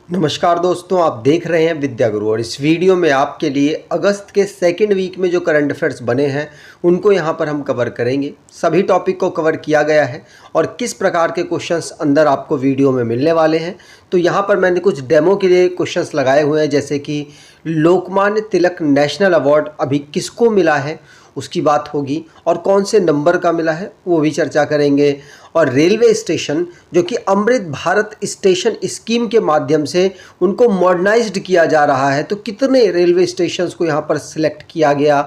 नमस्कार दोस्तों, आप देख रहे हैं विद्या गुरु और इस वीडियो में आपके लिए अगस्त के सेकंड वीक में जो करंट अफेयर्स बने हैं उनको यहाँ पर हम कवर करेंगे। सभी टॉपिक को कवर किया गया है और किस प्रकार के क्वेश्चंस अंदर आपको वीडियो में मिलने वाले हैं। तो यहाँ पर मैंने कुछ डेमो के लिए क्वेश्चंस लगाए हुए हैं, जैसे कि लोकमान्य तिलक नेशनल अवार्ड अभी किसको मिला है उसकी बात होगी, और कौन से नंबर का मिला है वो भी चर्चा करेंगे। और रेलवे स्टेशन जो कि अमृत भारत स्टेशन स्कीम के माध्यम से उनको मॉडर्नाइज्ड किया जा रहा है, तो कितने रेलवे स्टेशंस को यहाँ पर सिलेक्ट किया गया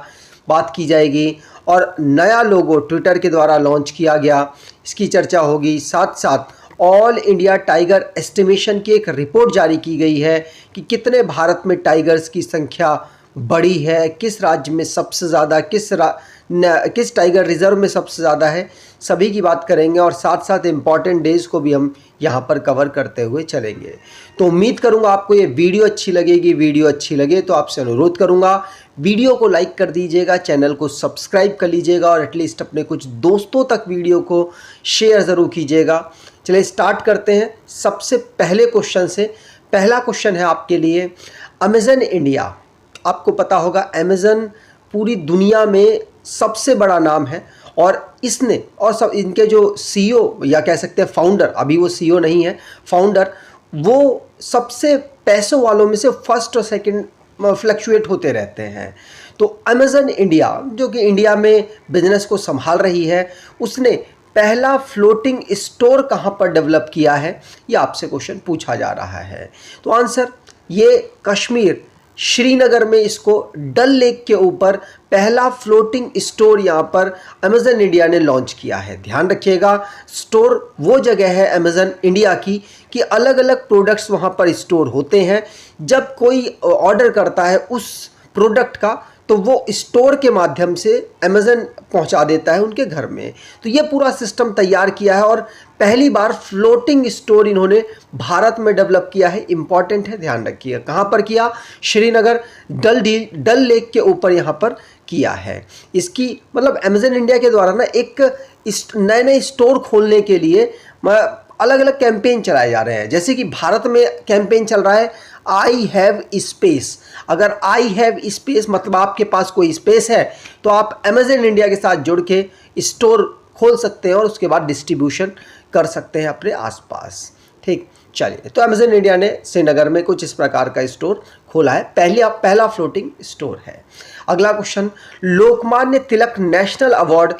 बात की जाएगी। और नया लोगो ट्विटर के द्वारा लॉन्च किया गया, इसकी चर्चा होगी। साथ साथ ऑल इंडिया टाइगर एस्टिमेशन की एक रिपोर्ट जारी की गई है कि कितने भारत में टाइगर्स की संख्या बड़ी है, किस राज्य में सबसे ज़्यादा, किस टाइगर रिजर्व में सबसे ज़्यादा है, सभी की बात करेंगे। और साथ साथ इम्पॉर्टेंट डेज़ को भी हम यहाँ पर कवर करते हुए चलेंगे। तो उम्मीद करूँगा आपको ये वीडियो अच्छी लगेगी। वीडियो अच्छी लगे तो आपसे अनुरोध करूँगा वीडियो को लाइक कर दीजिएगा, चैनल को सब्सक्राइब कर लीजिएगा और एटलीस्ट अपने कुछ दोस्तों तक वीडियो को शेयर ज़रूर कीजिएगा। चलिए स्टार्ट करते हैं सबसे पहले क्वेश्चन से। पहला क्वेश्चन है आपके लिए, अमेज़न इंडिया, आपको पता होगा अमेज़न पूरी दुनिया में सबसे बड़ा नाम है और इसने और सब इनके जो सीईओ या कह सकते हैं फाउंडर, अभी वो सीईओ नहीं है, फाउंडर, वो सबसे पैसों वालों में से फर्स्ट और सेकंड फ्लक्चुएट होते रहते हैं। तो अमेज़न इंडिया जो कि इंडिया में बिजनेस को संभाल रही है, उसने पहला फ्लोटिंग स्टोर कहाँ पर डेवलप किया है, ये आपसे क्वेश्चन पूछा जा रहा है। तो आंसर, ये कश्मीर श्रीनगर में इसको डल लेक के ऊपर पहला फ्लोटिंग स्टोर यहाँ पर अमेज़न इंडिया ने लॉन्च किया है। ध्यान रखिएगा, स्टोर वो जगह है अमेज़न इंडिया की कि अलग अलग प्रोडक्ट्स वहाँ पर स्टोर होते हैं। जब कोई ऑर्डर करता है उस प्रोडक्ट का, तो वो स्टोर के माध्यम से अमेज़न पहुंचा देता है उनके घर में। तो ये पूरा सिस्टम तैयार किया है और पहली बार फ्लोटिंग स्टोर इन्होंने भारत में डेवलप किया है। इंपॉर्टेंट है, ध्यान रखिए। कहाँ पर किया? श्रीनगर डल लेक के ऊपर यहाँ पर किया है। इसकी मतलब अमेज़न इंडिया के द्वारा ना एक नए नए स्टोर खोलने के लिए अलग अलग कैंपेन चलाए जा रहे हैं। जैसे कि भारत में कैंपेन चल रहा है आई हैव स्पेस। अगर आई हैव स्पेस मतलब आपके पास कोई स्पेस है तो आप अमेज़न इंडिया के साथ जुड़ के स्टोर खोल सकते हैं और उसके बाद डिस्ट्रीब्यूशन कर सकते हैं अपने आसपास। ठीक, चलिए, तो अमेज़न इंडिया ने श्रीनगर में कुछ इस प्रकार का स्टोर खोला है, पहला फ्लोटिंग स्टोर है। अगला question, Lokmanya Tilak national award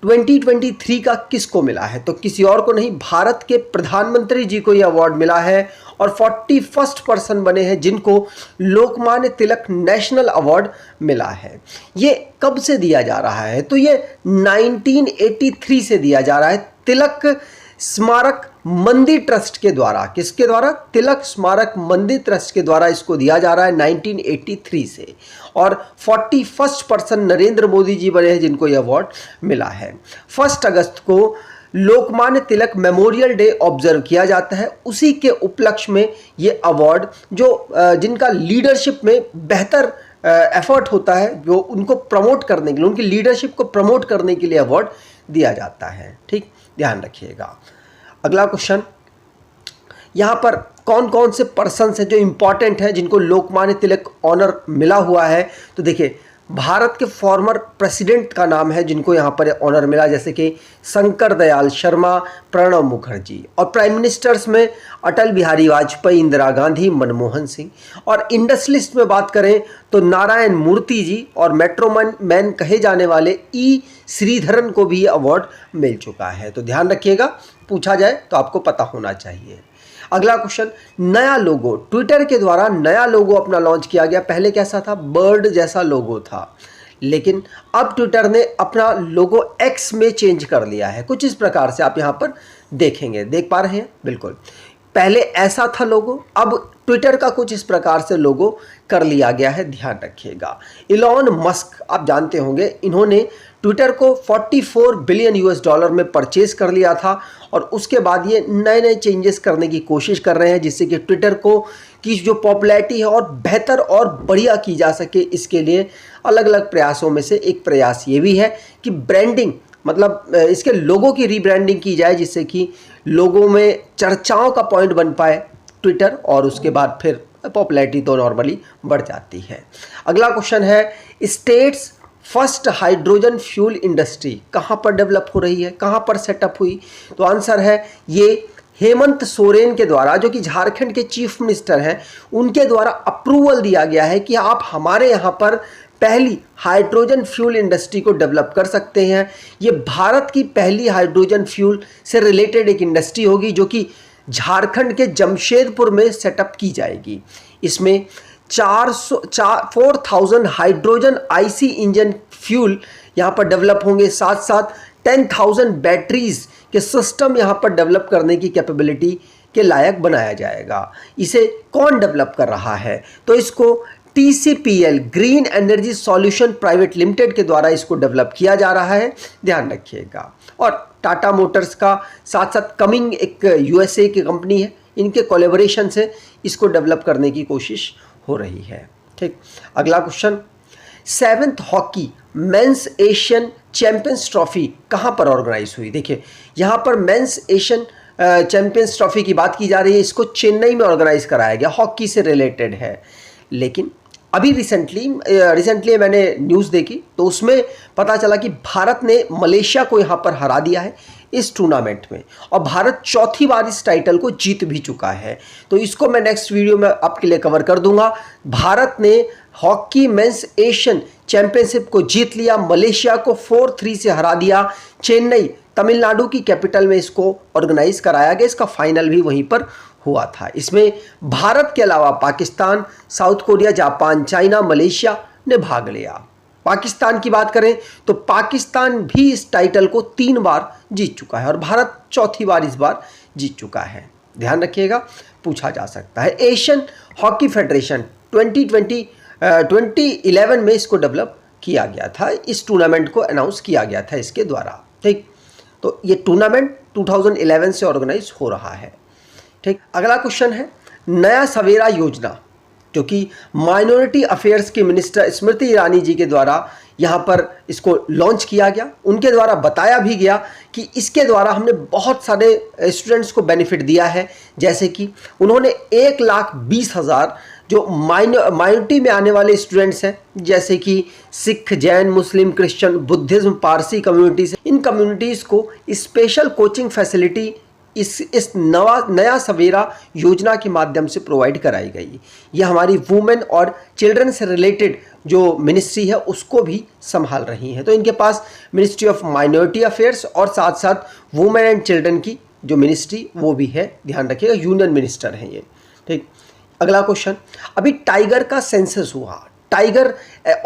2023 का किसको मिला है? तो किसी और को नहीं, भारत के प्रधानमंत्री जी को यह अवार्ड मिला है और 41st पर्सन बने हैं जिनको लोकमान्य तिलक नेशनल अवार्ड मिला है। ये कब से दिया जा रहा है? तो ये 1983 से दिया जा रहा है तिलक स्मारक मंदिर ट्रस्ट के द्वारा। किसके द्वारा? तिलक स्मारक मंदिर ट्रस्ट के द्वारा इसको दिया जा रहा है 1983 से। और 41st पर्सन नरेंद्र मोदी जी बने हैं जिनको यह अवार्ड मिला है। 1 अगस्त को Lokmanya Tilak memorial day observe किया जाता है। उसी के उपलक्ष्य में ये अवार्ड जो जिनका लीडरशिप में बेहतर एफर्ट होता है, जो उनको प्रमोट करने के लिए, उनकी लीडरशिप को प्रमोट करने के लिए अवार्ड दिया जाता है। ठीक, ध्यान रखिएगा। अगला क्वेश्चन, यहाँ पर कौन कौन से पर्सन्स हैं जो इंपॉर्टेंट हैं जिनको लोकमान्य तिलक ऑनर मिला हुआ है? तो देखिए, भारत के फॉर्मर प्रेसिडेंट का नाम है जिनको यहाँ पर ऑनर मिला, जैसे कि शंकर दयाल शर्मा, प्रणब मुखर्जी। और प्राइम मिनिस्टर्स में अटल बिहारी वाजपेयी, इंदिरा गांधी, मनमोहन सिंह। और इंडस्ट्रियलिस्ट में बात करें तो नारायण मूर्ति जी और मेट्रोमैन मैन कहे जाने वाले ई श्रीधरन को भी अवार्ड मिल चुका है। तो ध्यान रखिएगा, पूछा जाए तो आपको पता होना चाहिए। अगला क्वेश्चन, नया लोगो, ट्विटर के द्वारा नया लोगो अपना लॉन्च किया गया। पहले कैसा था? बर्ड जैसा लोगो था, लेकिन अब ट्विटर ने अपना लोगो एक्स में चेंज कर लिया है। कुछ इस प्रकार से आप यहाँ पर देखेंगे, देख पा रहे हैं? बिल्कुल, पहले ऐसा था लोगो, अब ट्विटर का कुछ इस प्रकार से लोगो कर लिया गया है, ध्यान रखिएगा। इलॉन मस्क, आप जानते होंगे, इन्होंने ट्विटर को 44 बिलियन US डॉलर में परचेज कर लिया था और उसके बाद ये नए नए चेंजेस करने की कोशिश कर रहे हैं जिससे कि ट्विटर को की जो पॉपुलैरिटी है और बेहतर और बढ़िया की जा सके। इसके लिए अलग अलग प्रयासों में से एक प्रयास ये भी है कि ब्रांडिंग, मतलब इसके लोगों की रीब्रांडिंग की जाए जिससे कि लोगों में चर्चाओं का पॉइंट बन पाए ट्विटर, और उसके बाद फिर पॉपुलैरिटी तो नॉर्मली बढ़ जाती है। अगला क्वेश्चन है, states first hydrogen fuel industry कहाँ पर डेवलप हो रही है, कहाँ पर सेटअप हुई? तो आंसर है ये हेमंत सोरेन के द्वारा, जो कि झारखंड के चीफ मिनिस्टर हैं, उनके द्वारा अप्रूवल दिया गया है कि आप हमारे यहाँ पर पहली हाइड्रोजन फ्यूल इंडस्ट्री को डेवलप कर सकते हैं। ये भारत की पहली हाइड्रोजन फ्यूल से रिलेटेड एक इंडस्ट्री होगी जो कि झारखंड के जमशेदपुर में सेटअप की जाएगी। इसमें 4000 हाइड्रोजन आईसी इंजन फ्यूल यहाँ पर डेवलप होंगे, साथ साथ 10,000 बैटरीज के सिस्टम यहाँ पर डेवलप करने की कैपेबिलिटी के लायक बनाया जाएगा। इसे कौन डेवलप कर रहा है? तो इसको TCPL green energy solution private limited के द्वारा इसको डेवलप किया जा रहा है, ध्यान रखिएगा। और टाटा मोटर्स का साथ साथ कमिंग एक USA की कंपनी है, इनके कोलैबोरेशन से इसको डेवलप करने की कोशिश हो रही है। ठीक, अगला question, 7th hockey mains Asian champions trophy कहाँ पर ऑर्गेनाइज हुई? देखिए यहाँ पर मेंस एशियन चैंपियंस ट्रॉफी की बात की जा रही है, इसको चेन्नई में ऑर्गेनाइज कराया गया, हॉकी से रिलेटेड है। लेकिन अभी रिसेंटली मैंने न्यूज़ देखी तो उसमें पता चला कि भारत ने मलेशिया को यहाँ पर हरा दिया है इस टूर्नामेंट में, और भारत चौथी बार इस टाइटल को जीत भी चुका है। तो इसको मैं नेक्स्ट वीडियो में आपके लिए कवर कर दूंगा। भारत ने हॉकी मेंस एशियन चैंपियनशिप को जीत लिया, मलेशिया को 4-3 से हरा दिया। चेन्नई तमिलनाडु की कैपिटल में इसको ऑर्गेनाइज कराया गया, इसका फाइनल भी वहीं पर हुआ था। इसमें भारत के अलावा Pakistan, south Korea, Japan, China, Malaysia ने भाग लिया। पाकिस्तान की बात करें तो पाकिस्तान भी इस टाइटल को 3 बार जीत चुका है और भारत चौथी बार इस बार जीत चुका है, ध्यान रखिएगा, पूछा जा सकता है। एशियन हॉकी फेडरेशन 2011 में इसको डेवलप किया गया था, इस टूर्नामेंट को अनाउंस किया गया था इसके द्वारा। ठीक, तो ये टूर्नामेंट 2011 से ऑर्गेनाइज हो रहा है। ठीक, अगला क्वेश्चन है, नया सवेरा योजना जो कि माइनॉरिटी अफेयर्स के मिनिस्टर स्मृति ईरानी जी के द्वारा यहाँ पर इसको लॉन्च किया गया। उनके द्वारा बताया भी गया कि इसके द्वारा हमने बहुत सारे स्टूडेंट्स को बेनिफिट दिया है, जैसे कि उन्होंने 1,20,000 जो माइनॉरिटी में आने वाले स्टूडेंट्स हैं, जैसे कि सिख, जैन, मुस्लिम, क्रिश्चियन, बुद्धिज्म, पारसी कम्युनिटीज़, इन कम्युनिटीज़ को स्पेशल कोचिंग फैसिलिटी इस नया सवेरा योजना के माध्यम से प्रोवाइड कराई गई। ये हमारी वुमेन और चिल्ड्रन से रिलेटेड जो मिनिस्ट्री है उसको भी संभाल रही हैं। तो इनके पास मिनिस्ट्री ऑफ माइनॉरिटी अफेयर्स और साथ साथ वुमेन एंड चिल्ड्रन की जो मिनिस्ट्री वो भी है, ध्यान रखिएगा, यूनियन मिनिस्टर हैं ये। ठीक, अगला क्वेश्चन, अभी टाइगर का सेंसस हुआ, tiger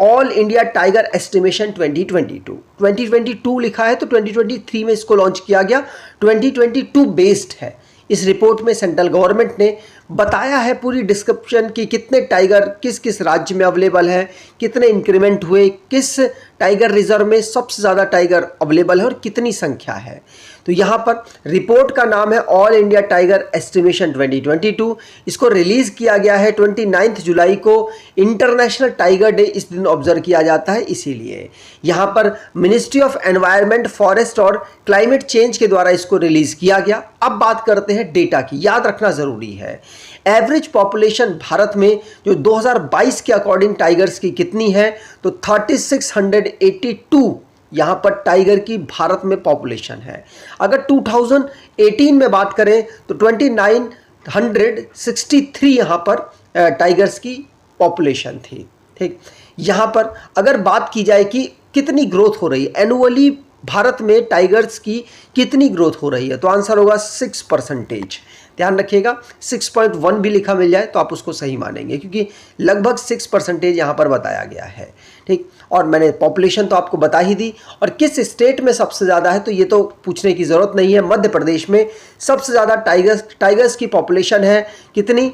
all India tiger estimation 2022 लिखा है, तो 2023 में इसको लॉन्च किया गया, 2022 बेस्ड है। इस रिपोर्ट में सेंट्रल गवर्नमेंट ने बताया है पूरी डिस्क्रिप्शन कि कितने टाइगर किस किस राज्य में अवेलेबल है, कितने इंक्रीमेंट हुए, किस टाइगर रिजर्व में सबसे ज़्यादा टाइगर अवेलेबल है और कितनी संख्या है। तो यहाँ पर रिपोर्ट का नाम है ऑल इंडिया टाइगर एस्टिमेशन 2022। इसको रिलीज़ किया गया है 29 जुलाई को, इंटरनेशनल टाइगर डे इस दिन ऑब्जर्व किया जाता है, इसीलिए यहाँ पर मिनिस्ट्री ऑफ एनवायरनमेंट, फॉरेस्ट और क्लाइमेट चेंज के द्वारा इसको रिलीज़ किया गया। अब बात करते हैं डेटा की, याद रखना ज़रूरी है। एवरेज पॉपुलेशन भारत में जो 2022 के अकॉर्डिंग टाइगर्स की कितनी है, तो 3682 यहाँ पर टाइगर की भारत में पॉपुलेशन है। अगर 2018 में बात करें तो 2963 यहाँ पर टाइगर्स की पॉपुलेशन थी। ठीक, यहाँ पर अगर बात की जाए कि कितनी ग्रोथ हो रही है एनुअली भारत में टाइगर्स की कितनी ग्रोथ हो रही है, तो आंसर होगा 6%। ध्यान रखिएगा, 6.1 भी लिखा मिल जाए तो आप उसको सही मानेंगे, क्योंकि लगभग 6% यहाँ पर बताया गया है। ठीक, और मैंने पॉपुलेशन तो आपको बता ही दी, और किस स्टेट में सबसे ज़्यादा है तो ये तो पूछने की ज़रूरत नहीं है। मध्य प्रदेश में सबसे ज़्यादा टाइगर्स की पॉपुलेशन है, कितनी,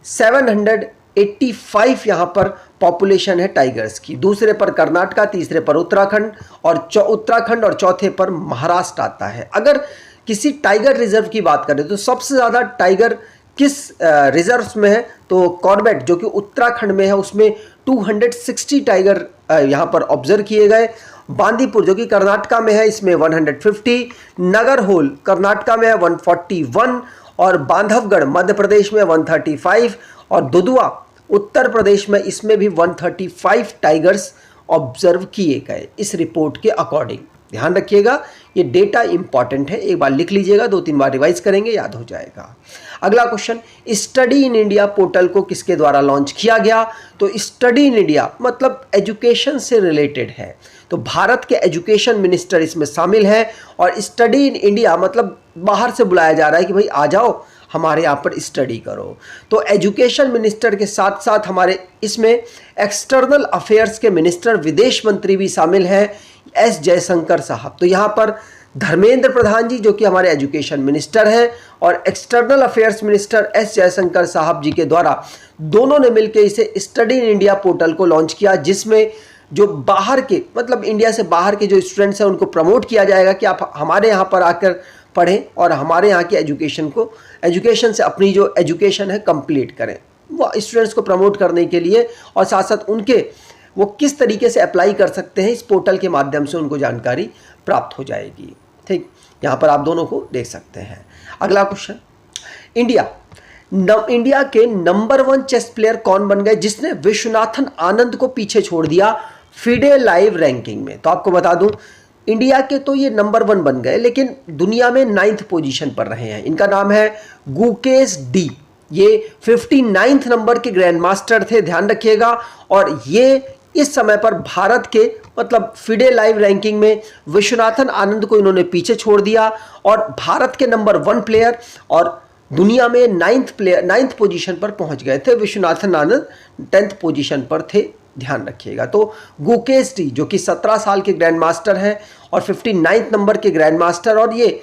785 यहाँ पर पॉपुलेशन है टाइगर्स की। दूसरे पर कर्नाटका, तीसरे पर उत्तराखंड और चौथे पर महाराष्ट्र आता है। अगर किसी टाइगर रिजर्व की बात करें तो सबसे ज़्यादा टाइगर किस रिजर्व्स में है, तो कॉर्बेट जो कि उत्तराखंड में है उसमें 260 टाइगर यहाँ पर ऑब्जर्व किए गए। बांदीपुर जो कि कर्नाटका में है इसमें 150, नगरहोल कर्नाटका में है 141, और बांधवगढ़ मध्य प्रदेश में 135 और दुधवा उत्तर प्रदेश में इसमें भी 135 टाइगर्स ऑब्जर्व किए गए इस रिपोर्ट के अकॉर्डिंग। ध्यान रखिएगा, ये डेटा इंपॉर्टेंट है, एक बार लिख लीजिएगा, 2-3 बार रिवाइज करेंगे, याद हो जाएगा। अगला question, study in India portal को किसके द्वारा लॉन्च किया गया? तो स्टडी इन इंडिया मतलब एजुकेशन से रिलेटेड है, तो भारत के एजुकेशन मिनिस्टर इसमें शामिल है। और स्टडी इन इंडिया मतलब बाहर से बुलाया जा रहा है कि भाई आ जाओ हमारे यहाँ पर स्टडी करो। तो एजुकेशन मिनिस्टर के साथ साथ हमारे इसमें एक्सटर्नल अफेयर्स के मिनिस्टर, विदेश मंत्री भी शामिल हैं, एस जयशंकर साहब। तो यहाँ पर धर्मेंद्र प्रधान जी जो कि हमारे एजुकेशन मिनिस्टर हैं और external affairs minister S Jaishankar साहब जी के द्वारा दोनों ने मिलकर इसे स्टडी इन इंडिया पोर्टल को लॉन्च किया, जिसमें जो बाहर के मतलब इंडिया से बाहर के जो स्टूडेंट्स हैं उनको प्रमोट किया जाएगा कि आप हमारे यहाँ पर आकर पढ़ें और हमारे यहाँ की एजुकेशन से अपनी जो एजुकेशन है कंप्लीट करें। वो स्टूडेंट्स को प्रमोट करने के लिए और साथ साथ उनके वो किस तरीके से अप्लाई कर सकते हैं इस पोर्टल के माध्यम से उनको जानकारी प्राप्त हो जाएगी। ठीक, यहाँ पर आप दोनों को देख सकते हैं। अगला क्वेश्चन, इंडिया के नंबर 1 चेस प्लेयर कौन बन गए जिसने विश्वनाथन आनंद को पीछे छोड़ दिया फिडे लाइव रैंकिंग में? तो आपको बता दूं, इंडिया के तो ये नंबर 1 बन गए लेकिन दुनिया में 9th पोजीशन पर रहे हैं। इनका नाम है गुकेश डी, ये 59th नंबर के ग्रैंड मास्टर थे, ध्यान रखिएगा। और ये इस समय पर भारत के मतलब फिडे लाइव रैंकिंग में विश्वनाथन आनंद को इन्होंने पीछे छोड़ दिया और भारत के नंबर 1 प्लेयर और दुनिया में 9th पोजीशन पर पहुंच गए थे। विश्वनाथन आनंद 10th पोजीशन पर थे, ध्यान रखिएगा। तो गुकेश डी जो कि 17 साल के ग्रैंड मास्टर हैं और 59th नंबर के ग्रैंड मास्टर और ये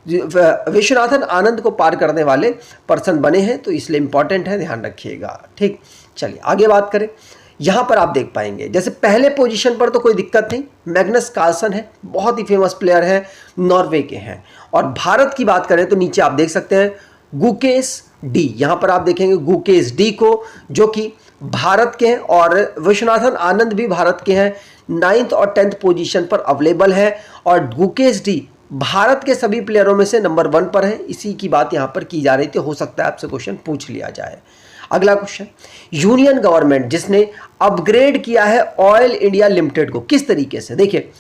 विश्वनाथन आनंद को पार करने वाले पर्सन बने हैं, तो इसलिए इंपॉर्टेंट है, ध्यान रखिएगा। ठीक, चलिए आगे बात करें। यहाँ पर आप देख पाएंगे जैसे पहले पोजीशन पर तो कोई दिक्कत नहीं, मैग्नस कार्लसन है, बहुत ही फेमस प्लेयर है, नॉर्वे के हैं। और भारत की बात करें तो नीचे आप देख सकते हैं गुकेश डी, यहाँ पर आप देखेंगे गुकेश डी को जो कि भारत के हैं और विश्वनाथन आनंद भी भारत के हैं, 9th और 10th पोजीशन पर अवेलेबल है। और गुकेश डी भारत के सभी प्लेयरों में से नंबर 1 पर है, इसी की बात यहाँ पर की जा रही थी, हो सकता है आपसे क्वेश्चन पूछ लिया जाए। अगला क्वेश्चन, यूनियन गवर्नमेंट जिसने अपग्रेड किया है ऑयल इंडिया लिमिटेड को किस तरीके से? देखिए,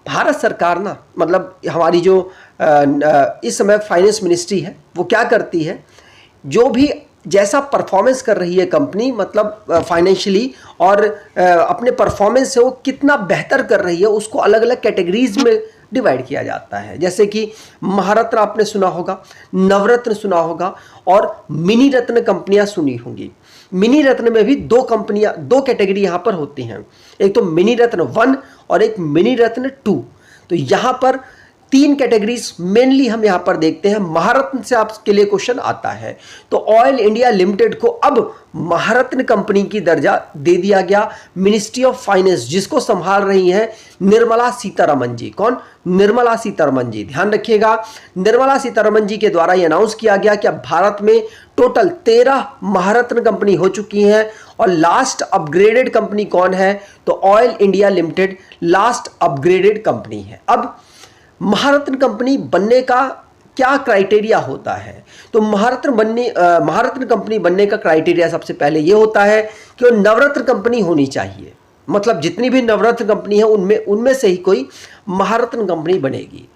भारत सरकार ना मतलब हमारी जो इस समय फाइनेंस मिनिस्ट्री है वो क्या करती है, जो भी जैसा परफॉर्मेंस कर रही है कंपनी मतलब फाइनेंशियली और अपने परफॉर्मेंस से वो कितना बेहतर कर रही है उसको अलग अलग कैटेगरीज में डिवाइड किया जाता है। जैसे कि महारत्न आपने सुना होगा, नवरत्न सुना होगा और मिनी रत्न कंपनियां सुनी होंगी। मिनी रत्न में भी दो कैटेगरी यहाँ पर होती हैं, एक तो मिनी रत्न 1 और एक मिनी रत्न 2। तो यहाँ पर 3 कैटेगरीज मेनली हम यहाँ पर देखते हैं। महारत्न से आपके लिए क्वेश्चन आता है, तो ऑयल इंडिया लिमिटेड को अब महारत्न कंपनी की दर्जा दे दिया गया। मिनिस्ट्री ऑफ फाइनेंस जिसको संभाल रही हैं निर्मला सीतारमन जी। कौन? निर्मला सीतारमन जी, ध्यान रखिएगा। निर्मला सीतारमन जी के द्वारा यह अनाउंस किया गया कि अब भारत में टोटल 13 महारत्न कंपनी हो चुकी हैं और लास्ट अपग्रेडेड कंपनी कौन है? तो oil India limited last upgraded company है। अब महारत्न कंपनी बनने का क्या क्राइटेरिया होता है? तो महारत्न कंपनी बनने का क्राइटेरिया सबसे पहले यह होता है कि वो नवरत्न कंपनी होनी चाहिए, मतलब जितनी भी नवरत्न कंपनी है उनमें से ही कोई महारत्न कंपनी बनेगी।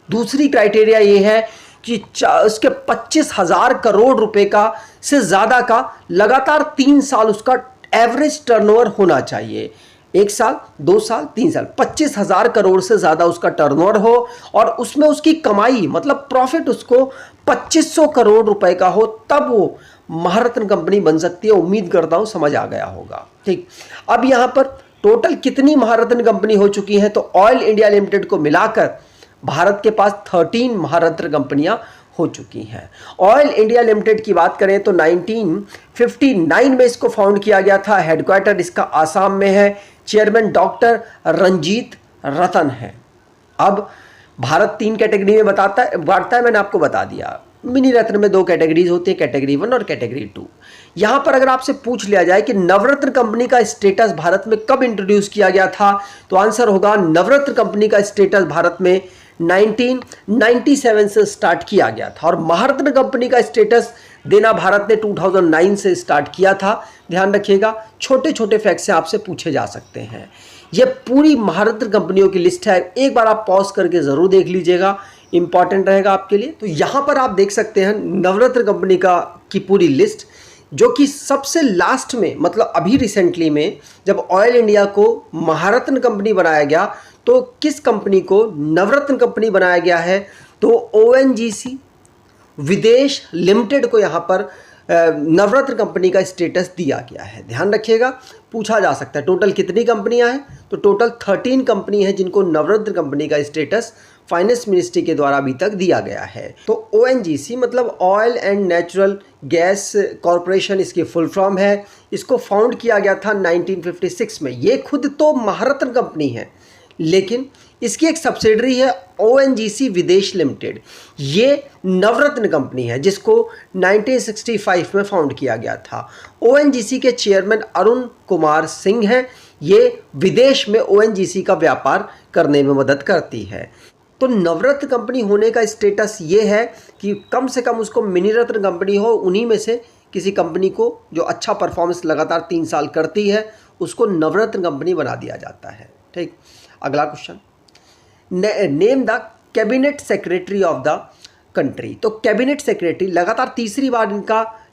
दूसरी क्राइटेरिया ये है कि उसके 25,000 करोड़ रुपए का से ज़्यादा का लगातार 3 साल उसका एवरेज टर्नओवर होना चाहिए। 1 साल, 2 साल, 3 साल, 25,000 करोड़ से ज़्यादा उसका टर्नओवर हो और उसमें उसकी कमाई मतलब प्रॉफिट उसको 2500 करोड़ रुपए का हो, तब वो महारत्न कंपनी बन सकती है। उम्मीद करता हूँ समझ आ गया होगा। ठीक, अब यहाँ पर टोटल कितनी महारत्न कंपनी हो चुकी हैं? तो ऑयल इंडिया लिमिटेड को मिलाकर भारत के पास 13 महारत्न कंपनियां हो चुकी हैं। ऑयल इंडिया लिमिटेड की बात करें तो 1959 में इसको फाउंड किया गया था। हेडक्वार्टर इसका आसाम में है। चेयरमैन डॉक्टर रंजीत रतन है। अब भारत 3 कैटेगरी में बांटता है, मैंने आपको बता दिया। मिनी रत्न में 2 कैटेगरीज होती है, कैटेगरी 1 और कैटेगरी 2। यहाँ पर अगर आपसे पूछ लिया जाए कि नवरत्न कंपनी का स्टेटस भारत में कब इंट्रोड्यूस किया गया था, तो आंसर होगा नवरत्न कंपनी का स्टेटस भारत में 1997 से स्टार्ट किया गया था और महारत्न कंपनी का स्टेटस देना भारत ने 2009 से स्टार्ट किया था। ध्यान रखिएगा, छोटे छोटे फैक्ट से आपसे पूछे जा सकते हैं। ये पूरी महारत्न कंपनियों की लिस्ट है, एक बार आप पॉज करके ज़रूर देख लीजिएगा, इंपॉर्टेंट रहेगा आपके लिए। तो यहाँ पर आप देख सकते हैं नवरत्न कंपनी की पूरी लिस्ट, जो कि सबसे लास्ट में, मतलब अभी रिसेंटली में जब ऑयल इंडिया को महारत्न कंपनी बनाया गया तो किस कंपनी को नवरत्न कंपनी बनाया गया है? तो ONGC विदेश लिमिटेड को यहाँ पर नवरत्न कंपनी का स्टेटस दिया गया है। ध्यान रखिएगा, पूछा जा सकता है टोटल कितनी कंपनियां हैं, तो टोटल 13 कंपनी है जिनको नवरत्न कंपनी का स्टेटस फाइनेंस मिनिस्ट्री के द्वारा अभी तक दिया गया है। तो ONGC मतलब oil and natural gas corporation इसकी फुल फॉर्म है। इसको फाउंड किया गया था 1956 में। ये खुद तो महारत्न कंपनी है, लेकिन इसकी एक सब्सिडरी है ONGC विदेश लिमिटेड। ये नवरत्न कंपनी है जिसको 1965 में फाउंड किया गया था। ONGC के चेयरमैन अरुण कुमार सिंह हैं। ये विदेश में ONGC का व्यापार करने में मदद करती है। तो नवरत्न कंपनी होने का स्टेटस ये है कि कम से कम उसको मिनी रत्न कंपनी हो, उन्हीं में से किसी कंपनी को जो अच्छा परफॉर्मेंस लगातार 3 साल करती है उसको नवरत्न कंपनी बना दिया जाता है। ठीक, अगला question, name the cabinet secretary of the country. तो कैबिनेट सेक्रेटरी लगातार तीसरी बार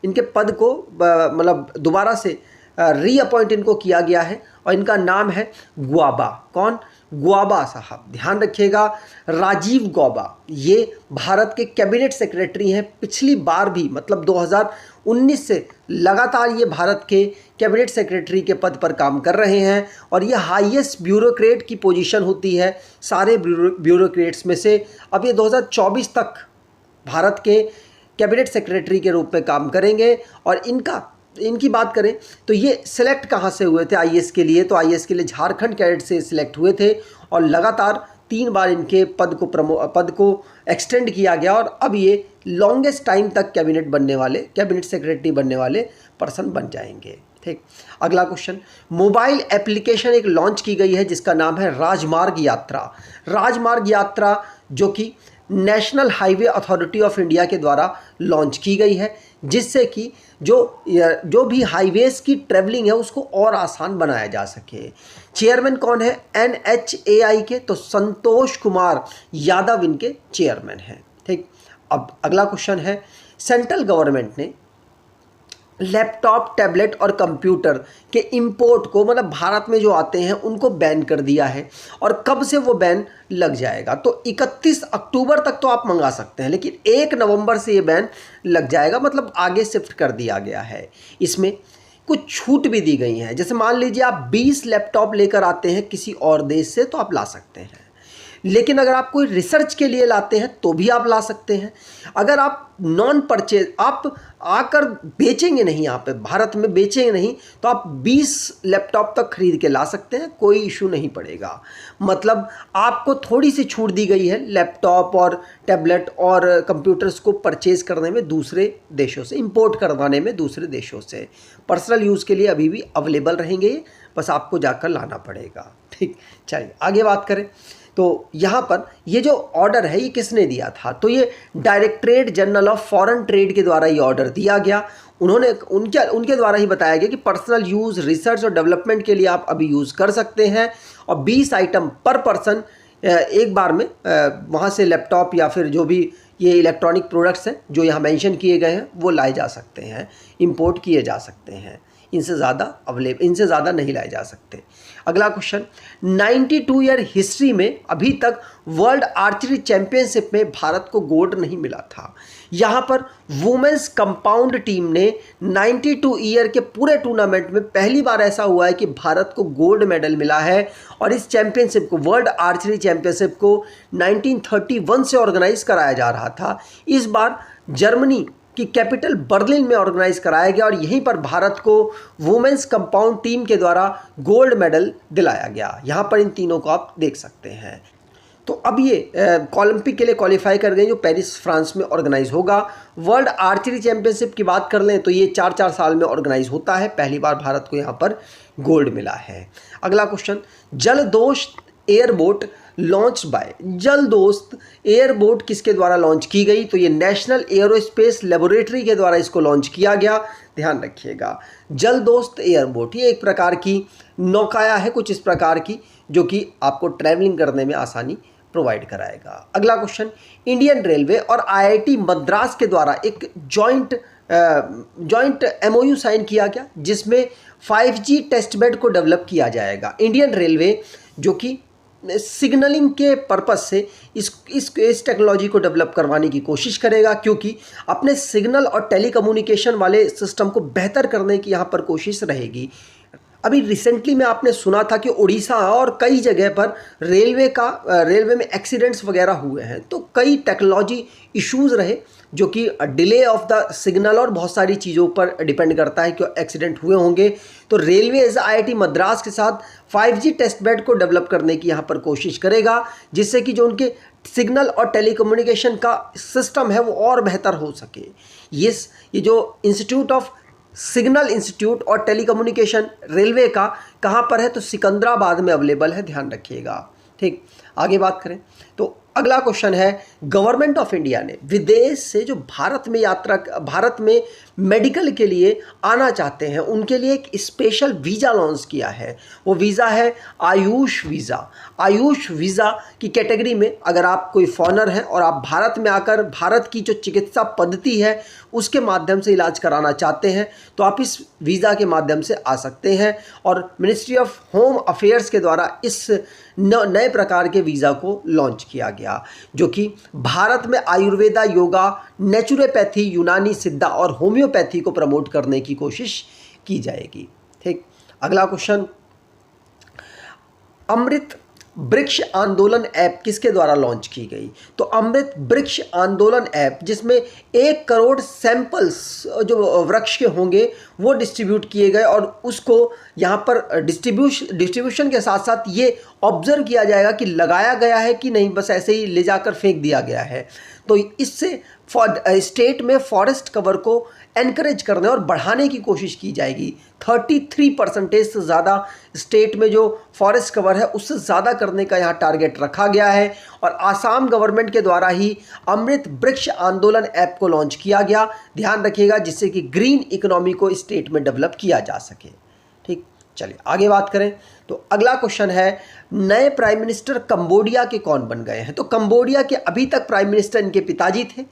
इनके पद को मतलब दोबारा से रीअपॉइंट इनको किया गया है और इनका नाम है गौबा। कौन? गौबा साहब। ध्यान रखिएगा, राजीव गौबा ये भारत के कैबिनेट सेक्रेटरी हैं। पिछली बार भी मतलब 2019 से लगातार ये भारत के कैबिनेट सेक्रेटरी के पद पर काम कर रहे हैं और ये हाईएस्ट ब्यूरोक्रेट की पोजीशन होती है सारे ब्यूरोक्रेट्स में से। अब ये 2024 तक भारत के कैबिनेट सेक्रेटरी के रूप में काम करेंगे। और इनकी बात करें तो ये सिलेक्ट कहाँ से हुए थे IAS के लिए? तो IAS के लिए झारखंड कैडेट से सिलेक्ट हुए थे और लगातार 3 बार इनके पद को एक्सटेंड किया गया और अब ये लॉन्गेस्ट टाइम तक कैबिनेट सेक्रेटरी बनने वाले पर्सन बन जाएंगे। ठीक, अगला क्वेश्चन, मोबाइल एप्लीकेशन एक लॉन्च की गई है जिसका नाम है राजमार्ग यात्रा। राजमार्ग यात्रा जो कि national highway authority of India के द्वारा लॉन्च की गई है, जिससे कि जो भी हाईवेज की ट्रेवलिंग है उसको और आसान बनाया जा सके। चेयरमैन कौन है NHAI के? तो संतोष कुमार यादव इनके चेयरमैन हैं। ठीक, अब अगला क्वेश्चन है, सेंट्रल गवर्नमेंट ने लैपटॉप, टैबलेट और कंप्यूटर के इंपोर्ट को, मतलब भारत में जो आते हैं उनको बैन कर दिया है। और कब से वो बैन लग जाएगा? तो 31 अक्टूबर तक तो आप मंगा सकते हैं, लेकिन 1 नवंबर से ये बैन लग जाएगा, मतलब आगे शिफ्ट कर दिया गया है। इसमें कुछ छूट भी दी गई हैं, जैसे मान लीजिए आप 20 लैपटॉप लेकर आते हैं किसी और देश से तो आप ला सकते हैं, लेकिन अगर आप कोई रिसर्च के लिए लाते हैं तो भी आप ला सकते हैं। अगर आप नॉन परचेज, आप आकर बेचेंगे नहीं, यहाँ पे भारत में बेचेंगे नहीं, तो आप 20 लैपटॉप तक खरीद के ला सकते हैं, कोई इशू नहीं पड़ेगा। मतलब आपको थोड़ी सी छूट दी गई है लैपटॉप और टैबलेट और कंप्यूटर्स को परचेज करने में दूसरे देशों से, इंपोर्ट करवाने में दूसरे देशों से। पर्सनल यूज़ के लिए अभी भी अवेलेबल रहेंगे, बस आपको जाकर लाना पड़ेगा। ठीक, चलिए आगे बात करें। तो यहाँ पर ये जो ऑर्डर है ये किसने दिया था? तो ये directorate general of foreign trade के द्वारा ये ऑर्डर दिया गया। उनके द्वारा ही बताया गया कि पर्सनल यूज़, रिसर्च और डेवलपमेंट के लिए आप अभी यूज़ कर सकते हैं और 20 आइटम पर पर्सन एक बार में वहाँ से लैपटॉप या फिर जो भी ये इलेक्ट्रॉनिक प्रोडक्ट्स हैं जो यहाँ मेंशन किए गए हैं वो लाए जा सकते हैं, इंपोर्ट किए जा सकते हैं। इनसे ज़्यादा नहीं लाए जा सकते। अगला क्वेश्चन, 92 ईयर हिस्ट्री में अभी तक वर्ल्ड आर्चरी चैंपियनशिप में भारत को गोल्ड नहीं मिला था। यहाँ पर वुमेन्स कंपाउंड टीम ने 92 ईयर के पूरे टूर्नामेंट में पहली बार ऐसा हुआ है कि भारत को गोल्ड मेडल मिला है। और इस चैंपियनशिप को, वर्ल्ड आर्चरी चैंपियनशिप को 1931 से ऑर्गेनाइज कराया जा रहा था। इस बार जर्मनी की कैपिटल बर्लिन में ऑर्गेनाइज कराया गया और यहीं पर भारत को वुमेन्स कंपाउंड टीम के द्वारा गोल्ड मेडल दिलाया गया। यहाँ पर इन तीनों को आप देख सकते हैं। तो अब ये ओलंपिक के लिए क्वालिफाई कर गए जो पेरिस फ्रांस में ऑर्गेनाइज होगा। वर्ल्ड आर्चरी चैंपियनशिप की बात कर लें तो ये 4-4 साल में ऑर्गेनाइज होता है। पहली बार भारत को यहाँ पर गोल्ड मिला है। अगला क्वेश्चन, जलदोष एयरबोट लॉन्च बाय। जल दोस्त एयरबोट किसके द्वारा लॉन्च की गई? तो ये नेशनल एरोस्पेस लेबोरेटरी के द्वारा इसको लॉन्च किया गया, ध्यान रखिएगा। जल दोस्त एयरबोट ये एक प्रकार की नौकाया है कुछ इस प्रकार की, जो कि आपको ट्रैवलिंग करने में आसानी प्रोवाइड कराएगा। अगला क्वेश्चन, इंडियन रेलवे और आईआईटी मद्रास के द्वारा एक जॉइंट एमओयू साइन किया गया, जिसमें 5G टेस्ट बेड को डेवलप किया जाएगा। इंडियन रेलवे जो कि सिग्नलिंग के पर्पस से इस टेक्नोलॉजी को डेवलप करवाने की कोशिश करेगा, क्योंकि अपने सिग्नल और टेलीकम्युनिकेशन वाले सिस्टम को बेहतर करने की यहाँ पर कोशिश रहेगी। अभी रिसेंटली में आपने सुना था कि उड़ीसा और कई जगह पर रेलवे में एक्सीडेंट्स वगैरह हुए हैं, तो कई टेक्नोलॉजी इश्यूज रहे, जो कि डिले ऑफ द सिग्नल और बहुत सारी चीज़ों पर डिपेंड करता है कि एक्सीडेंट हुए होंगे। तो रेलवे आईआईटी मद्रास के साथ 5G टेस्ट बेड को डेवलप करने की यहाँ पर कोशिश करेगा, जिससे कि जो उनके सिग्नल और टेलीकम्युनिकेशन का सिस्टम है वो और बेहतर हो सके। ये जो इंस्टीट्यूट ऑफ सिग्नल इंस्टीट्यूट और टेलीकम्युनिकेशन रेलवे का कहाँ पर है? तो सिकंदराबाद में अवेलेबल है, ध्यान रखिएगा। ठीक, आगे बात करें तो अगला क्वेश्चन है, गवर्नमेंट ऑफ इंडिया ने विदेश से जो भारत में मेडिकल के लिए आना चाहते हैं उनके लिए एक स्पेशल वीज़ा लॉन्च किया है। वो वीज़ा है आयुष वीज़ा। आयुष वीज़ा की कैटेगरी में अगर आप कोई फॉरेनर हैं और आप भारत में आकर भारत की जो चिकित्सा पद्धति है उसके माध्यम से इलाज कराना चाहते हैं, तो आप इस वीज़ा के माध्यम से आ सकते हैं। और मिनिस्ट्री ऑफ होम अफेयर्स के द्वारा इस नए प्रकार के वीज़ा को लॉन्च किया गया, जो कि भारत में आयुर्वेदा, योगा, नेचुरोपैथी, यूनानी सिद्धा और होम्योपैथी को प्रमोट करने की कोशिश की जाएगी। ठीक, अगला क्वेश्चन, अमृत वृक्ष आंदोलन ऐप किसके द्वारा लॉन्च की गई? तो अमृत वृक्ष आंदोलन ऐप, जिसमें 1 करोड़ सैंपल्स जो वृक्ष के होंगे वो डिस्ट्रीब्यूट किए गए, और उसको यहाँ पर डिस्ट्रीब्यूशन के साथ साथ ये ऑब्जर्व किया जाएगा कि लगाया गया है कि नहीं, बस ऐसे ही ले जाकर फेंक दिया गया है। तो इससे स्टेट में फॉरेस्ट कवर को एनकरेज करने और बढ़ाने की कोशिश की जाएगी। 33% से ज़्यादा स्टेट में जो फॉरेस्ट कवर है उससे ज़्यादा करने का यहाँ टारगेट रखा गया है, और आसाम गवर्नमेंट के द्वारा ही अमृत वृक्ष आंदोलन ऐप को लॉन्च किया गया, ध्यान रखिएगा, जिससे कि ग्रीन इकोनॉमी को स्टेट में डेवलप किया जा सके। ठीक, चलिए आगे बात करें तो अगला क्वेश्चन है, नए प्राइम मिनिस्टर कंबोडिया के कौन बन गए हैं? तो कंबोडिया के अभी तक प्राइम मिनिस्टर इनके पिताजी थे,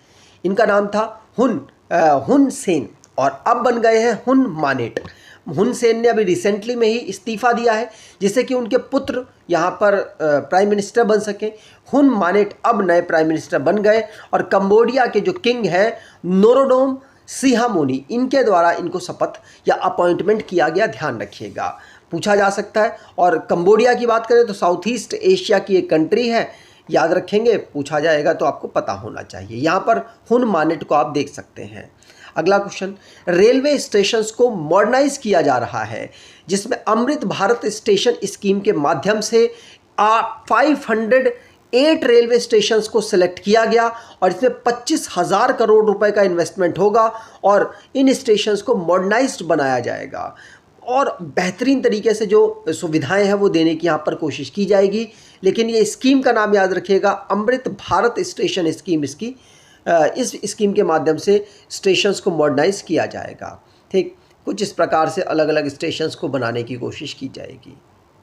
इनका नाम था हुन सेन, और अब बन गए हैं हुन मानेट। हुन सेन ने अभी रिसेंटली में ही इस्तीफा दिया है, जिससे कि उनके पुत्र यहाँ पर प्राइम मिनिस्टर बन सके। हुन मानेट अब नए प्राइम मिनिस्टर बन गए, और कंबोडिया के जो किंग हैं नोरोडोम सिहामोनी, इनके द्वारा इनको शपथ या अपॉइंटमेंट किया गया, ध्यान रखिएगा, पूछा जा सकता है। और कंबोडिया की बात करें तो साउथ ईस्ट एशिया की एक कंट्री है, याद रखेंगे, पूछा जाएगा तो आपको पता होना चाहिए। यहाँ पर हुन मानेट को आप देख सकते हैं। अगला क्वेश्चन, रेलवे स्टेशंस को मॉडर्नाइज किया जा रहा है, जिसमें अमृत भारत स्टेशन स्कीम के माध्यम से 508 रेलवे स्टेशंस को सिलेक्ट किया गया, और इसमें 25,000 करोड़ रुपए का इन्वेस्टमेंट होगा, और इन स्टेशंस को मॉडर्नाइज्ड बनाया जाएगा, और बेहतरीन तरीके से जो सुविधाएं हैं वो देने की यहाँ पर कोशिश की जाएगी। लेकिन ये स्कीम का नाम याद रखिएगा, अमृत भारत स्टेशन स्कीम, इस स्कीम के माध्यम से स्टेशंस को मॉडर्नाइज किया जाएगा। ठीक, कुछ इस प्रकार से अलग अलग स्टेशंस को बनाने की कोशिश की जाएगी।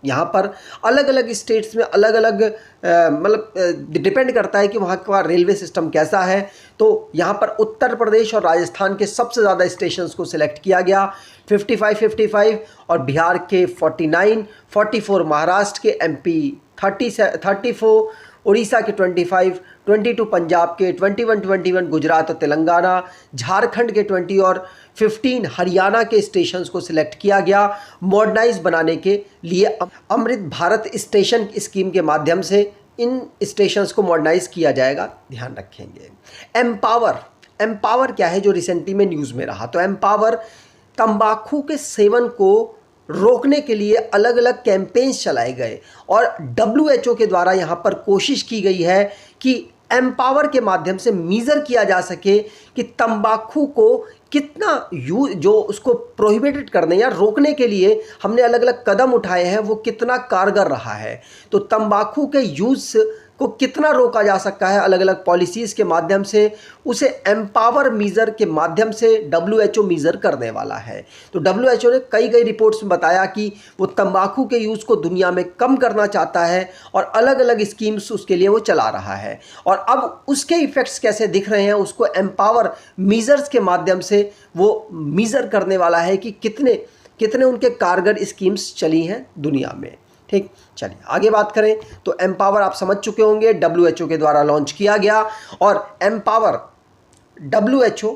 यहाँ पर अलग अलग स्टेट्स में अलग अलग मतलब डिपेंड करता है कि वहाँ का रेलवे सिस्टम कैसा है। तो यहाँ पर उत्तर प्रदेश और राजस्थान के सबसे ज़्यादा स्टेशंस को सिलेक्ट किया गया, 55, और बिहार के 49, 44 महाराष्ट्र के, MP 34, उड़ीसा के 25, 22 पंजाब के, 21 गुजरात और तेलंगाना, झारखंड के 20 और 15 हरियाणा के स्टेशंस को सिलेक्ट किया गया मॉडर्नाइज बनाने के लिए। अमृत भारत स्टेशन स्कीम के माध्यम से इन स्टेशंस को मॉडर्नाइज किया जाएगा, ध्यान रखेंगे। एम्पावर क्या है जो रिसेंटली में न्यूज़ में रहा? तो एम्पावर तंबाकू के सेवन को रोकने के लिए अलग अलग कैंपेन्स चलाए गए, और WHO के द्वारा यहाँ पर कोशिश की गई है कि एम्पावर के माध्यम से मीज़र किया जा सके कि तंबाकू को कितना जो उसको प्रोहिबिटेड करने या रोकने के लिए हमने अलग अलग कदम उठाए हैं वो कितना कारगर रहा है। तो तंबाकू के यूज़ को कितना रोका जा सकता है अलग अलग पॉलिसीज़ के माध्यम से, उसे एम्पावर मीज़र के माध्यम से WHO मीज़र करने वाला है। तो WHO ने कई रिपोर्ट्स में बताया कि वो तंबाकू के यूज़ को दुनिया में कम करना चाहता है और अलग अलग स्कीम्स उसके लिए वो चला रहा है। और अब उसके इफ़ेक्ट्स कैसे दिख रहे हैं उसको एम्पावर मीज़र्स के माध्यम से वो मीज़र करने वाला है कि कितने उनके कारगर स्कीम्स चली हैं दुनिया में। ठीक, चलिए आगे बात करें तो एम्पावर आप समझ चुके होंगे WHO के द्वारा लॉन्च किया गया। और empower WHO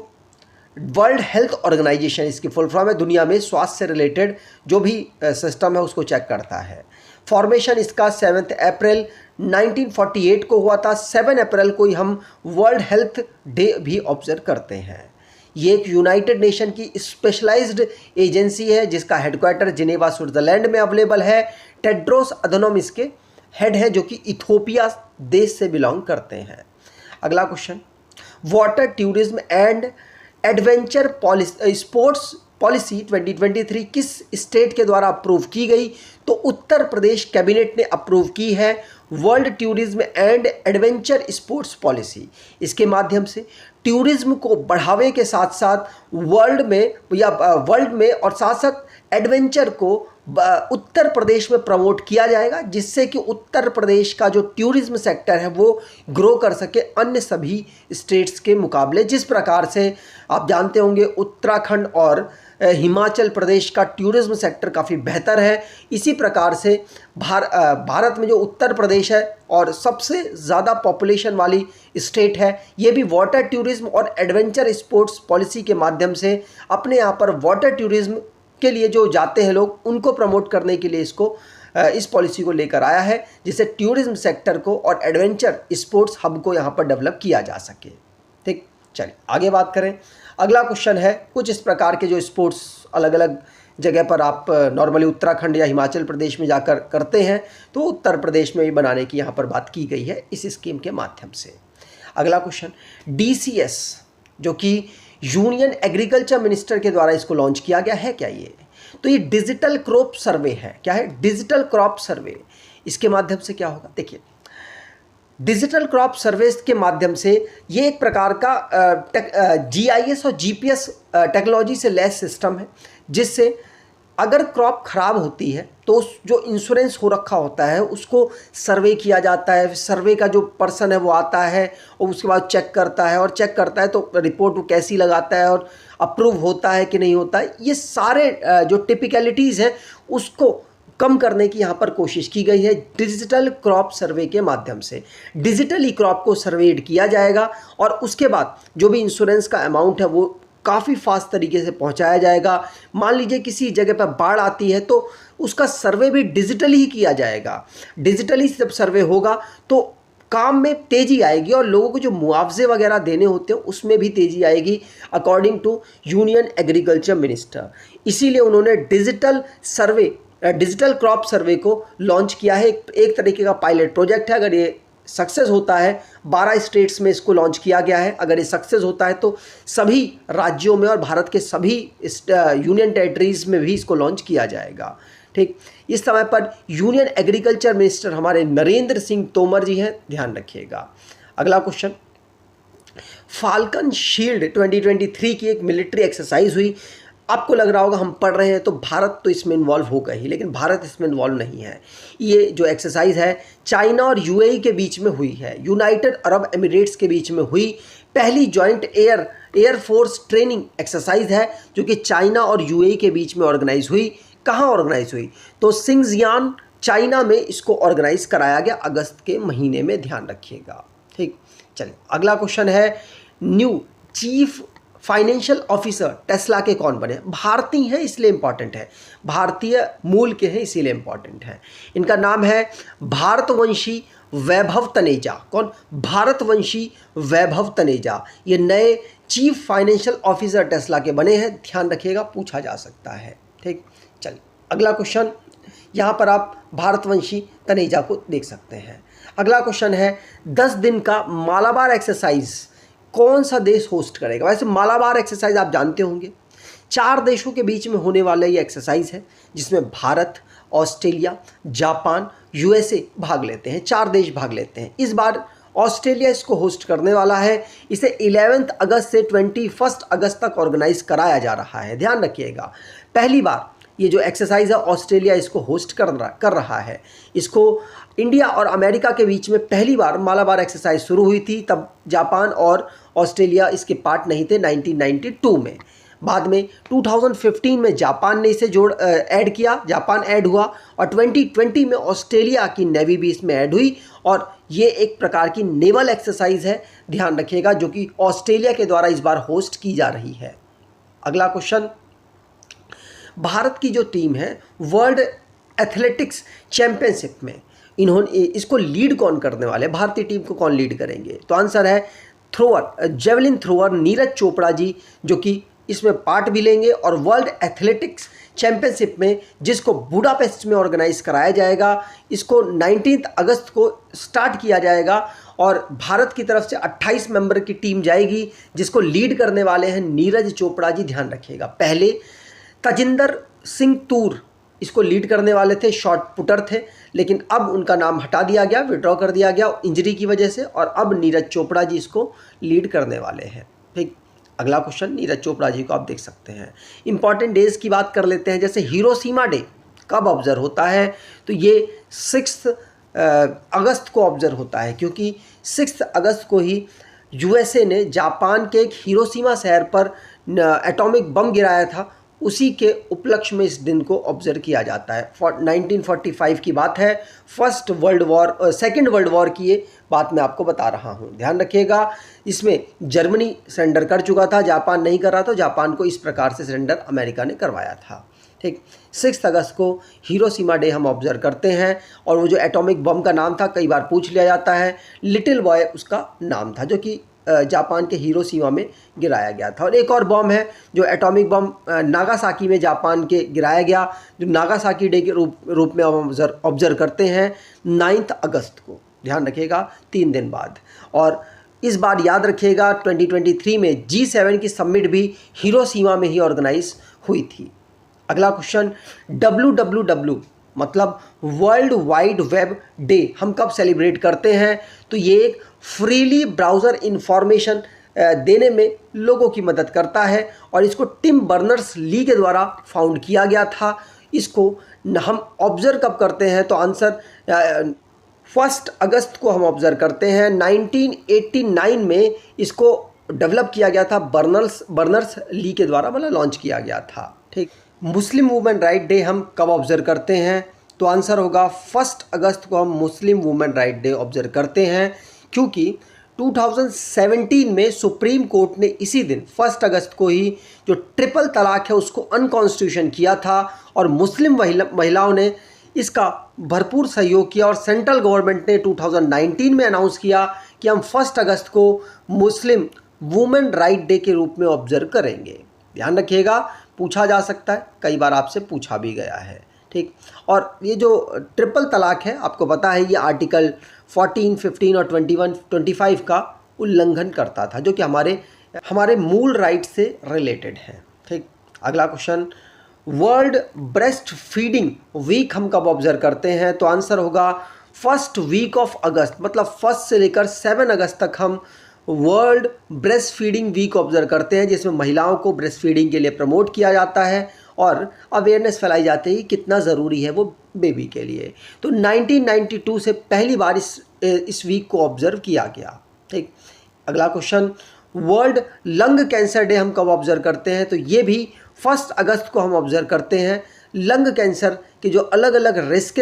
world health organization इसकी फुल फॉर्म है, दुनिया में स्वास्थ्य से रिलेटेड जो भी सिस्टम है उसको चेक करता है। फॉर्मेशन इसका 7 अप्रैल 1948 को हुआ था। 7 अप्रैल को ही हम वर्ल्ड हेल्थ डे भी ऑब्जर्व करते हैं। ये एक यूनाइटेड नेशन की स्पेशलाइज्ड एजेंसी है जिसका हेडक्वार्टर जिनेवा स्विट्जरलैंड में अवेलेबल है। टेड्रोस अधनोम इसके हेड है जो कि इथोपिया देश से बिलोंग करते हैं। अगला question, water tourism and adventure sports policy 2023 किस स्टेट के द्वारा अप्रूव की गई? तो उत्तर प्रदेश कैबिनेट ने अप्रूव की है world tourism and adventure sports policy. इसके माध्यम से टूरिज्म को बढ़ावे के साथ साथ वर्ल्ड में और साथ साथ एडवेंचर को उत्तर प्रदेश में प्रमोट किया जाएगा, जिससे कि उत्तर प्रदेश का जो टूरिज्म सेक्टर है वो ग्रो कर सके अन्य सभी स्टेट्स के मुकाबले। जिस प्रकार से आप जानते होंगे उत्तराखंड और हिमाचल प्रदेश का टूरिज्म सेक्टर काफ़ी बेहतर है, इसी प्रकार से भारत में जो उत्तर प्रदेश है और सबसे ज़्यादा पॉपुलेशन वाली स्टेट है, ये भी वाटर टूरिज्म और एडवेंचर स्पोर्ट्स पॉलिसी के माध्यम से अपने यहाँ पर वाटर टूरिज्म के लिए जो जाते हैं लोग उनको प्रमोट करने के लिए इस पॉलिसी को लेकर आया है, जिससे टूरिज्म सेक्टर को और एडवेंचर स्पोर्ट्स हब को यहाँ पर डेवलप किया जा सके। ठीक, चलिए आगे बात करें। अगला क्वेश्चन है, कुछ इस प्रकार के जो स्पोर्ट्स अलग अलग जगह पर आप नॉर्मली उत्तराखंड या हिमाचल प्रदेश में जाकर करते हैं, तो उत्तर प्रदेश में भी बनाने की यहाँ पर बात की गई है इस स्कीम के माध्यम से। अगला क्वेश्चन, DCS जो कि यूनियन एग्रीकल्चर मिनिस्टर के द्वारा इसको लॉन्च किया गया है क्या? ये तो ये डिजिटल क्रॉप सर्वे है। क्या है? Digital crop survey. इसके माध्यम से क्या होगा, देखिए डिजिटल क्रॉप सर्वे के माध्यम से ये एक प्रकार का GIS और GPS टेक्नोलॉजी से लैस सिस्टम है, जिससे अगर क्रॉप खराब होती है तो जो इंश्योरेंस हो रखा होता है उसको सर्वे किया जाता है। सर्वे का जो पर्सन है वो आता है और उसके बाद चेक करता है तो रिपोर्ट वो कैसी लगाता है और अप्रूव होता है कि नहीं होता है। ये सारे जो टिपिकलिटीज़ हैं उसको कम करने की यहाँ पर कोशिश की गई है डिजिटल क्रॉप सर्वे के माध्यम से। डिजिटली क्रॉप को सर्वेड किया जाएगा और उसके बाद जो भी इंश्योरेंस का अमाउंट है वो काफ़ी फास्ट तरीके से पहुंचाया जाएगा। मान लीजिए किसी जगह पर बाढ़ आती है तो उसका सर्वे भी डिजिटली ही किया जाएगा। डिजिटली जब सर्वे होगा तो काम में तेज़ी आएगी और लोगों को जो मुआवजे वगैरह देने होते हैं उसमें भी तेज़ी आएगी, according to union agriculture minister. इसीलिए उन्होंने डिजिटल क्रॉप सर्वे को लॉन्च किया है। एक तरीके का पायलट प्रोजेक्ट है। अगर ये सक्सेस होता है, 12 स्टेट्स में इसको लॉन्च किया गया है, अगर ये सक्सेस होता है तो सभी राज्यों में और भारत के सभी यूनियन टेरिटरीज में भी इसको लॉन्च किया जाएगा। ठीक, इस समय पर यूनियन एग्रीकल्चर मिनिस्टर हमारे नरेंद्र सिंह तोमर जी हैं, ध्यान रखिएगा। अगला क्वेश्चन, फाल्कन शील्ड 2023 की एक मिलिट्री एक्सरसाइज हुई। आपको लग रहा होगा हम पढ़ रहे हैं तो भारत तो इसमें इन्वॉल्व होगा ही, लेकिन भारत इसमें इन्वॉल्व नहीं है। ये जो एक्सरसाइज है चाइना और UAE के बीच में हुई है, यूनाइटेड अरब एमिरेट्स के बीच में हुई पहली जॉइंट एयरफोर्स ट्रेनिंग एक्सरसाइज है जो कि चाइना और UAE के बीच में ऑर्गेनाइज हुई। कहाँ ऑर्गेनाइज हुई? तो सिंगजियान चाइना में इसको ऑर्गेनाइज कराया गया अगस्त के महीने में, ध्यान रखिएगा। ठीक, चलिए अगला क्वेश्चन है, new chief financial officer Tesla के कौन बने? भारतीय हैं इसलिए इम्पॉर्टेंट है, भारतीय मूल के हैं इसीलिए इम्पॉर्टेंट है। इनका नाम है भारतवंशी वैभव तनेजा। कौन? भारतवंशी वैभव तनेजा। ये नए चीफ फाइनेंशियल ऑफिसर टेस्ला के बने हैं, ध्यान रखिएगा, पूछा जा सकता है। ठीक, चलिए अगला क्वेश्चन, यहाँ पर आप भारतवंशी तनेजा को देख सकते हैं। अगला क्वेश्चन है 10 दिन का मालाबार एक्सरसाइज कौन सा देश होस्ट करेगा। वैसे मालाबार एक्सरसाइज आप जानते होंगे, 4 देशों के बीच में होने वाला ये एक्सरसाइज है जिसमें भारत, ऑस्ट्रेलिया, जापान, यूएसए भाग लेते हैं। 4 देश भाग लेते हैं। इस बार ऑस्ट्रेलिया इसको होस्ट करने वाला है। इसे 11 अगस्त से 21 अगस्त तक ऑर्गेनाइज कराया जा रहा है। ध्यान रखिएगा, पहली बार ये जो एक्सरसाइज है ऑस्ट्रेलिया इसको होस्ट कर रहा है। इसको इंडिया और अमेरिका के बीच में पहली बार मालाबार एक्सरसाइज शुरू हुई थी, तब जापान और ऑस्ट्रेलिया इसके पार्ट नहीं थे 1992 में। बाद में 2015 में जापान ने इसे ऐड किया, जापान ऐड हुआ, और 2020 में ऑस्ट्रेलिया की नेवी भी इसमें ऐड हुई, और ये एक प्रकार की नेवल एक्सरसाइज है, ध्यान रखिएगा, जो कि ऑस्ट्रेलिया के द्वारा इस बार होस्ट की जा रही है। अगला क्वेश्चन, भारत की जो टीम है वर्ल्ड एथलेटिक्स चैंपियनशिप में इन्होंने इसको लीड कौन करने वाले, भारतीय टीम को कौन लीड करेंगे? तो आंसर है जेवलिन थ्रोअर नीरज चोपड़ा जी, जो कि इसमें पार्ट भी लेंगे। और वर्ल्ड एथलेटिक्स चैंपियनशिप में, जिसको बुडापेस्ट में ऑर्गेनाइज कराया जाएगा, इसको 19 अगस्त को स्टार्ट किया जाएगा और भारत की तरफ से 28 मेंबर की टीम जाएगी, जिसको लीड करने वाले हैं नीरज चोपड़ा जी। ध्यान रखिएगा, पहले तजिंदर सिंह तूर इसको लीड करने वाले थे, शॉर्ट पुटर थे, लेकिन अब उनका नाम हटा दिया गया, विड्रॉ कर दिया गया इंजरी की वजह से, और अब नीरज चोपड़ा जी इसको लीड करने वाले हैं। ठीक, अगला क्वेश्चन, नीरज चोपड़ा जी को आप देख सकते हैं। इंपॉर्टेंट डेज की बात कर लेते हैं, जैसे हिरोशिमा डे कब ऑब्जर्व होता है? तो ये 6 अगस्त को ऑब्जर्व होता है, क्योंकि 6 अगस्त को ही यूएसए ने जापान के एक हिरोशिमा शहर पर एटॉमिक बम गिराया था। उसी के उपलक्ष्य में इस दिन को ऑब्जर्व किया जाता है। 1945 की बात है, सेकेंड वर्ल्ड वॉर की ये बात मैं आपको बता रहा हूँ, ध्यान रखिएगा। इसमें जर्मनी सरेंडर कर चुका था, जापान नहीं कर रहा था। जापान को इस प्रकार से सरेंडर अमेरिका ने करवाया था। ठीक, 6 अगस्त को हिरोशिमा डे हम ऑब्जर्व करते हैं। और वो जो एटॉमिक बम का नाम था, कई बार पूछ लिया जाता है, लिटिल बॉय उसका नाम था, जो कि जापान के हिरोशिमा में गिराया गया था। और एक और बम है जो एटॉमिक बम नागासाकी में जापान के गिराया गया, जो नागासाकी डे के रूप में हम ऑब्जर्व करते हैं 9 अगस्त को। ध्यान रखिएगा, 3 दिन बाद। और इस बार याद रखिएगा 2023 में G7 की समिट भी हिरोशिमा में ही ऑर्गेनाइज हुई थी। अगला क्वेश्चन, WWW मतलब वर्ल्ड वाइड वेब डे हम कब सेलिब्रेट करते हैं? तो ये एक फ्रीली ब्राउज़र इंफॉर्मेशन देने में लोगों की मदद करता है, और इसको टिम बर्नर्स ली के द्वारा फाउंड किया गया था। इसको हम ऑब्जर्व कब करते हैं? तो आंसर 1 अगस्त को हम ऑब्जर्व करते हैं। 1989 में इसको डेवलप किया गया था, बर्नर्स ली के द्वारा, मतलब लॉन्च किया गया था। ठीक, मुस्लिम वुमेन राइट डे हम कब ऑब्जर्व करते हैं? तो आंसर होगा 1 अगस्त को हम Muslim women right day observe करते हैं, क्योंकि 2017 में सुप्रीम कोर्ट ने इसी दिन 1 अगस्त को ही जो ट्रिपल तलाक है उसको अनकॉन्स्टिट्यूशन किया था, और मुस्लिम महिलाओं ने इसका भरपूर सहयोग किया। और सेंट्रल गवर्नमेंट ने 2019 में अनाउंस किया कि हम 1 अगस्त को मुस्लिम वुमेन राइट डे के रूप में ऑब्जर्व करेंगे। ध्यान रखिएगा, पूछा जा सकता है, कई बार आपसे पूछा भी गया है। ठीक, और ये जो ट्रिपल तलाक है, आपको पता है, ये आर्टिकल 14, 15 और 21, 25 का उल्लंघन करता था, जो कि हमारे मूल राइट से रिलेटेड है। ठीक, अगला question, world breast feeding week हम कब ऑब्जर्व करते हैं? तो आंसर होगा 1st वीक ऑफ अगस्त, मतलब 1 से लेकर 7 अगस्त तक हम world breast feeding week observe करते हैं, जिसमें महिलाओं को ब्रेस्ट फीडिंग के लिए प्रमोट किया जाता है और अवेयरनेस फैलाई जाती है कितना ज़रूरी है वो बेबी के लिए। तो 1992 से पहली बार इस वीक को ऑब्जर्व किया गया। ठीक, अगला question, world lung cancer day हम कब ऑब्जर्व करते हैं? तो ये भी 1 अगस्त को हम ऑब्जर्व करते हैं। लंग कैंसर के जो अलग अलग रिस्क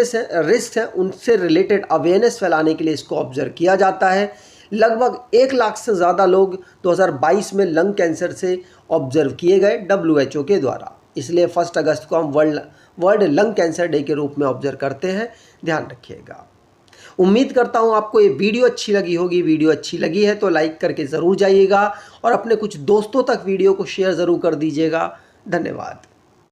हैं उनसे रिलेटेड अवेयरनेस फैलाने के लिए इसको ऑब्जर्व किया जाता है। लगभग 1 लाख से ज़्यादा लोग 2022 में लंग कैंसर से ऑब्जर्व किए गए WHO के द्वारा, इसलिए 1 अगस्त को हम वर्ल्ड लंग कैंसर डे के रूप में ऑब्जर्व करते हैं। ध्यान रखिएगा। उम्मीद करता हूँ आपको ये वीडियो अच्छी लगी होगी। वीडियो अच्छी लगी है तो लाइक करके ज़रूर जाइएगा और अपने कुछ दोस्तों तक वीडियो को शेयर ज़रूर कर दीजिएगा। धन्यवाद।